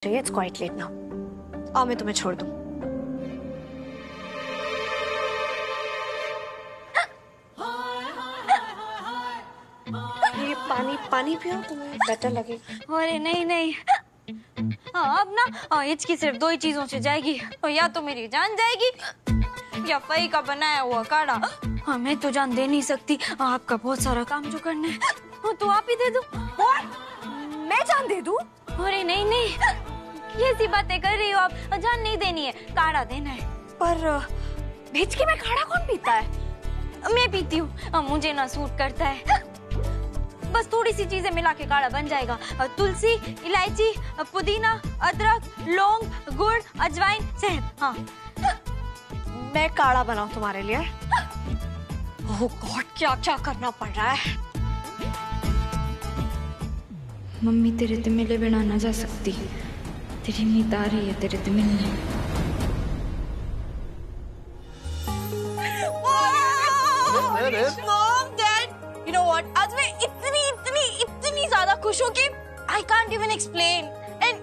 It's quite late now. आओ मैं तुम्हें छोड़ दूं। ये पानी पियो, तुम्हें बेटर लगेगा। अरे नहीं नहीं, अब ना हिचकी सिर्फ दो ही चीजों से जाएगी, या तो मेरी जान जाएगी या फई का बनाया हुआ काढ़ा। मैं तो जान दे नहीं सकती, आपका बहुत सारा काम जो करना है तो आप ही दे दो। मैं जान दे दूं? अरे नहीं नहीं, कैसी बातें कर रही हो आप, जान नहीं देनी है, काढ़ा देना है। पर हिचकी में काढ़ा कौन पीता है? मैं पीती हूँ, मुझे ना सूट करता है। बस थोड़ी सी चीजें मिला के काढ़ा बन जाएगा। तुलसी, इलायची, पुदीना, अदरक, लौंग, गुड़, अजवाइन, शहद। हाँ, मैं काढ़ा बनाऊं तुम्हारे लिए? ओह गॉड, क्या क्या करना पड़ रहा है। मम्मी तेरे ते मिले बिना ना जा सकती, तेरी नींद आ रही है तेरे ते मिलने। Mom, Dad, you know what? आज मैं इतनी ज्यादा खुश हूँ कि I can't even explain. And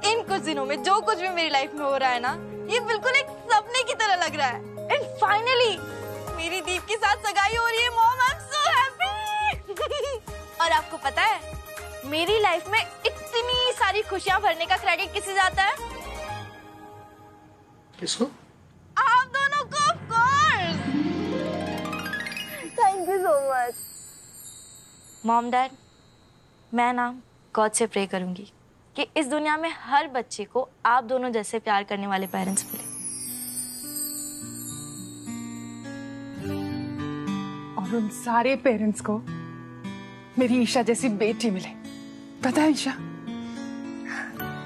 इन कुछ दिनों में जो कुछ भी मेरी लाइफ में हो रहा है ना, ये बिल्कुल एक सपने की तरह लग रहा है। And finally, मेरी दीप के साथ सगाई हो रही है। Mom, I'm so happy. और आपको पता है, मेरी लाइफ में इतनी सारी खुशियाँ भरने का क्रेडिट किसे जाता है? किसको? आप दोनों को, of course. Thank you so much. Mom, Dad, मैं ना गॉड से प्रे करूंगी कि इस दुनिया में हर बच्चे को आप दोनों जैसे प्यार करने वाले पेरेंट्स मिले। और उन सारे पेरेंट्स को मेरी ईशा जैसी बेटी मिले। पता है ईशा,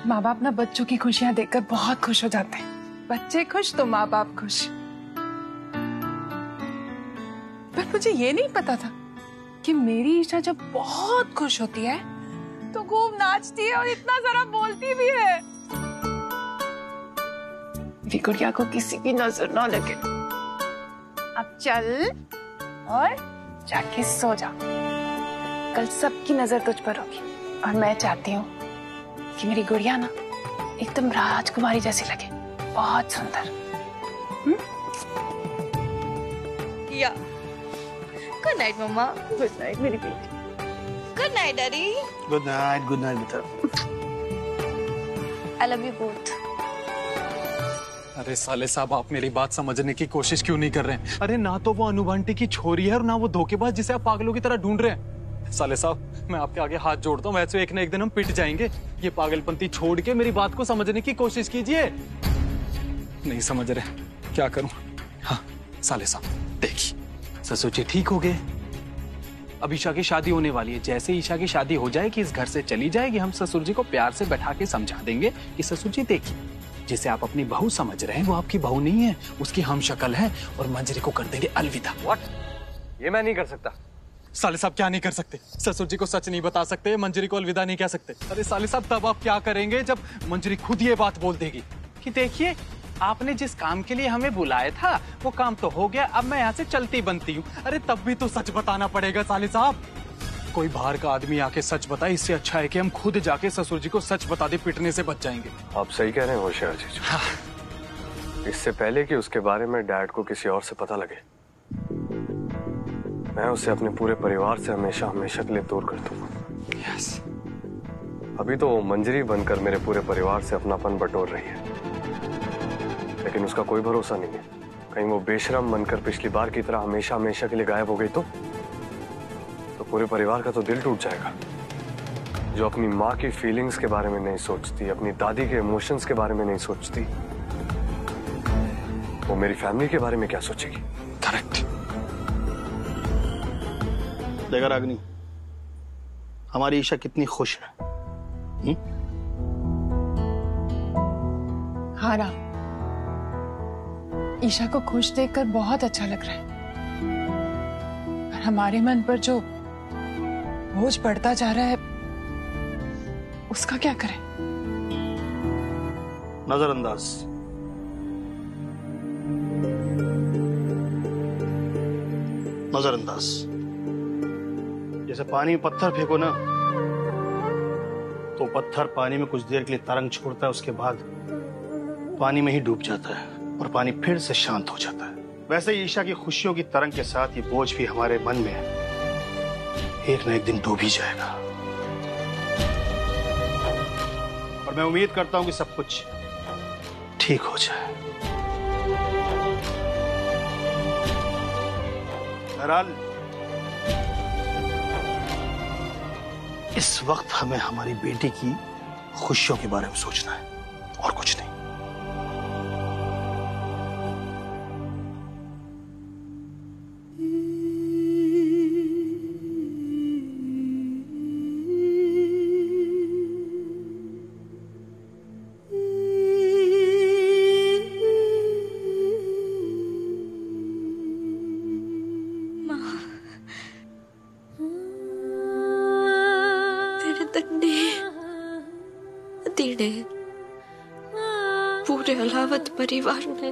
माँ बाप ना बच्चों की खुशियां देखकर बहुत खुश हो जाते हैं। बच्चे खुश तो माँ बाप खुश। पर मुझे ये नहीं पता था कि मेरी ईशा जब बहुत खुश होती है तो खूब नाचती है और इतना सारा बोलती भी है। मेरी गुड़िया को किसी की नजर ना लगे। अब चल और जाके सो जा, कल सबकी नजर तुझ पर होगी। और मैं चाहती हूँ कि मेरी गुड़िया ना एकदम राजकुमारी जैसी लगे, बहुत सुंदर। या गुड नाइट मम्मा। गुड नाइट मेरी बेटी। Good night daddy. Good night बेटा। I love you both. अरे साले साहब, आप मेरी बात समझने की कोशिश क्यों नहीं कर रहे हैं? अरे ना तो वो अनु आंटी की छोरी है और ना वो धोखेबाज जिसे आप पागलों की तरह ढूंढ रहे हैं। साले साहब, मैं आपके आगे हाथ जोड़ता हूँ, वैसे एक न एक दिन हम पिट जाएंगे। ये पागलपंती छोड़ के मेरी बात को समझने की कोशिश कीजिए। नहीं समझ रहे, क्या करूं? हाँ साले साहब, देखिए ससुर जी ठीक हो गए। अब ईशा की शादी होने वाली है। जैसे ईशा की शादी हो जाएगी, इस घर से चली जाएगी, हम ससुर जी को प्यार से बैठा के समझा देंगे कि ससुर जी देखिए, जिसे आप अपनी बहू समझ रहे हैं वो आपकी बहू नहीं है, उसकी हम शक्ल है, और मंजरी को कर देंगे अलविदा। What? ये मैं नहीं कर सकता। साले साहब क्या नहीं कर सकते? ससुर जी को सच नहीं बता सकते, मंजरी को अलविदा नहीं कह सकते। अरे साले साहब, तब आप क्या करेंगे जब मंजरी खुद ये बात बोल देगी कि देखिए आपने जिस काम के लिए हमें बुलाया था वो काम तो हो गया, अब मैं यहाँ से चलती बनती हूँ। अरे तब भी तो सच बताना पड़ेगा साले साहब। कोई बाहर का आदमी आके सच बताए, इससे अच्छा है कि हम खुद जाके ससुर जी को सच बता दे, पिटने से बच जाएंगे। आप सही कह रहे हैं होशियार जी। हाँ। इससे पहले कि उसके बारे में डैड को किसी और से पता लगे, मैं उसे अपने पूरे परिवार से हमेशा हमेशा के लिए दूर कर दूंगा। यस। अभी तो वो मंजरी बनकर मेरे पूरे परिवार से अपनापन बटोर रही है, लेकिन उसका कोई भरोसा नहीं है। कहीं वो बेशरम बनकर पिछली बार की तरह हमेशा हमेशा के लिए गायब हो गई तो पूरे परिवार का तो दिल टूट जाएगा। जो अपनी माँ की फीलिंग्स के बारे में नहीं सोचती, अपनी दादी के इमोशंस के बारे में नहीं सोचती, वो मेरी फैमिली के बारे में क्या सोचेगी? करेक्ट। देखा रागिनी, हमारी ईशा कितनी खुश है। हाँ राम, ईशा को खुश देखकर बहुत अच्छा लग रहा है। पर हमारे मन पर जो बोझ बढ़ता जा रहा है, उसका क्या करें? नजरअंदाज। नजरअंदाज। जैसे पानी में पत्थर फेंको ना, तो पत्थर पानी में कुछ देर के लिए तरंग छोड़ता है, उसके बाद पानी में ही डूब जाता है और पानी फिर से शांत हो जाता है। वैसे ही ईशा की खुशियों की तरंग के साथ ये बोझ भी हमारे मन में एक न एक दिन डूब ही जाएगा। और मैं उम्मीद करता हूं कि सब कुछ ठीक हो जाए। बहरहाल इस वक्त हमें हमारी बेटी की खुशियों के बारे में सोचना है और कुछ नहीं। पूरे अलावत परिवार ने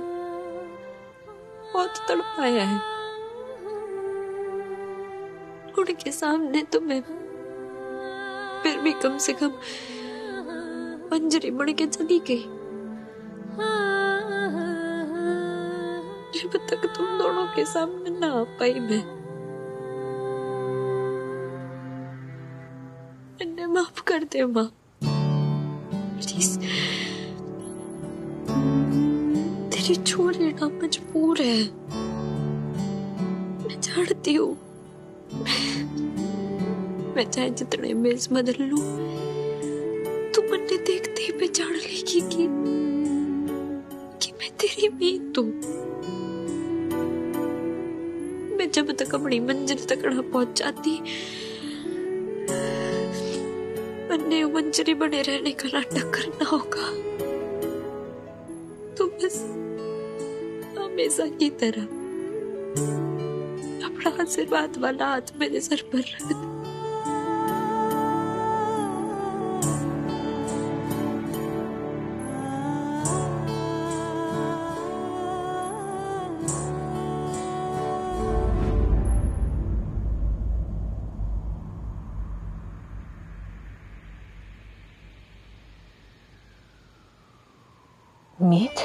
बहुत तड़पाया है। उनके सामने तो मैं फिर भी कम से कम मंजरी बन के चली गई। जब तक तुम दोनों के सामने ना आ पाई मैंने माफ कर दे माँ, प्लीज। तेरी छोरी ना मजबूर है, मैं जानती हूँ। मैं चाहे जितने मेज बदल लूं, तू मुझे देखते ही पहचान लेगी कि मैं तेरी मीत हूँ। मैं जब तक अपनी मंजिल तक ना पहुंच जाती, मैंने मंजरी बने रहने का नाटक करना होगा। तो बस हमेशा की तरह अपना आशीर्वाद वाला हाथ मेरे सर पर रख दे। मीत,